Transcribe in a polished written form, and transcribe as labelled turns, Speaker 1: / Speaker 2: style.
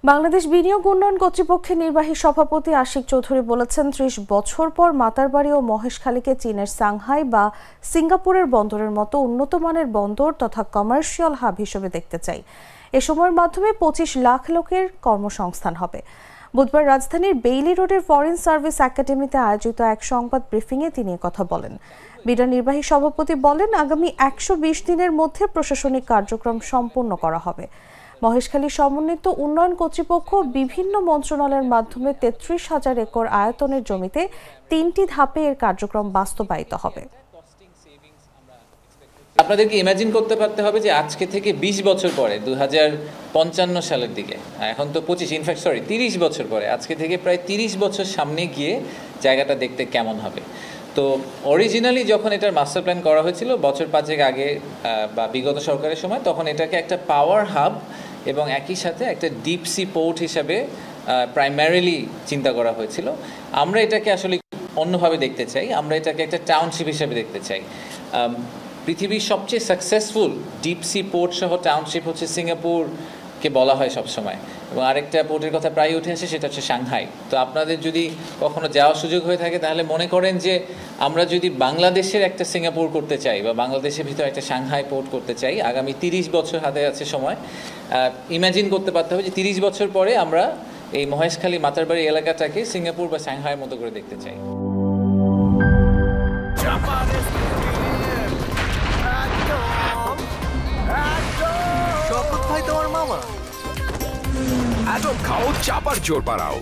Speaker 1: বাংলাদেশ বিনিয়োগ উন্নয়ন কর্তৃপক্ষের নির্বাহী সভাপতি আশিক চৌধুরী বলেছেন, ৩০ বছর পর মাতারবাড়ি ও মহেশখালীকে চীনের সাংহাই বা সিঙ্গাপুরের বন্দরের মতো উন্নত মানের বন্দর তথা কমার্শিয়াল হাব হিসেবে দেখতে চাই। এ সময়ের মাধ্যমে ২৫ লাখ লোকের কর্মসংস্থান হবে। বুধবার রাজধানীর বেইলি রোডের ফরেন সার্ভিস একাডেমিতে আয়োজিত এক সংবাদ ব্রিফিংয়ে তিনি কথা বলেন। বিডা নির্বাহী সভাপতি বলেন, আগামী ১২০ দিনের মধ্যে প্রশাসনিক কার্যক্রম সম্পন্ন করা হবে। মহেশখালী সমন্বিত উন্নয়ন কর্তৃপক্ষ বিভিন্ন মন্ত্রণালয়ের মাধ্যমে ৩৩,০০০ একর আয়তনের জমিতে ৩টি ধাপে এর কার্যক্রম বাস্তবায়িত হবে।
Speaker 2: আপনাদেরকে ইমাজিন করতে পারতে হবে যে আজকে থেকে ২০ বছর পরে ২০৫৫ সালের দিকে, এখন তো ৩০ বছর পরে, আজকে থেকে প্রায় ৩০ বছর সামনে গিয়ে জায়গাটা দেখতে কেমন হবে। তো অরিজিনালি যখন এটার মাস্টার প্ল্যান করা হয়েছিল বছর ৫ আগে বা বিগত সরকারের সময়, তখন এটাকে একটা পাওয়ার হাব এবং একই সাথে একটা ডিপ সি পোর্ট হিসাবে প্রাইমারিলি চিন্তা করা হয়েছিল। আমরা এটাকে আসলে অন্যভাবে দেখতে চাই, আমরা এটাকে একটা টাউনশিপ হিসাবে দেখতে চাই। পৃথিবীর সবচেয়ে সাকসেসফুল ডিপ সি পোর্ট সহ টাউনশিপ হচ্ছে সিঙ্গাপুরকে বলা হয় সবসময়, এবং আরেকটা পোর্টের কথা প্রায় উঠে আসে, সেটা হচ্ছে সাংহাই। তো আপনাদের যদি কখনো যাওয়ার সুযোগ হয়ে থাকে তাহলে মনে করেন যে আমরা যদি বাংলাদেশের একটা সিঙ্গাপুর করতে চাই বা বাংলাদেশের ভিতরে একটা সাংহাই পোর্ট করতে চাই, আগামী ৩০ বছর হাতে আছে সময়। ইমাজিন করতে পারতে হবে যে ৩০ বছর পরে আমরা এই মহেশখালী মাতারবাড়ি এলাকাটাকে সিঙ্গাপুর বা সাংহাইয়ের মতো করে দেখতে চাই।
Speaker 3: খাও চাপার জোর বাড়াও।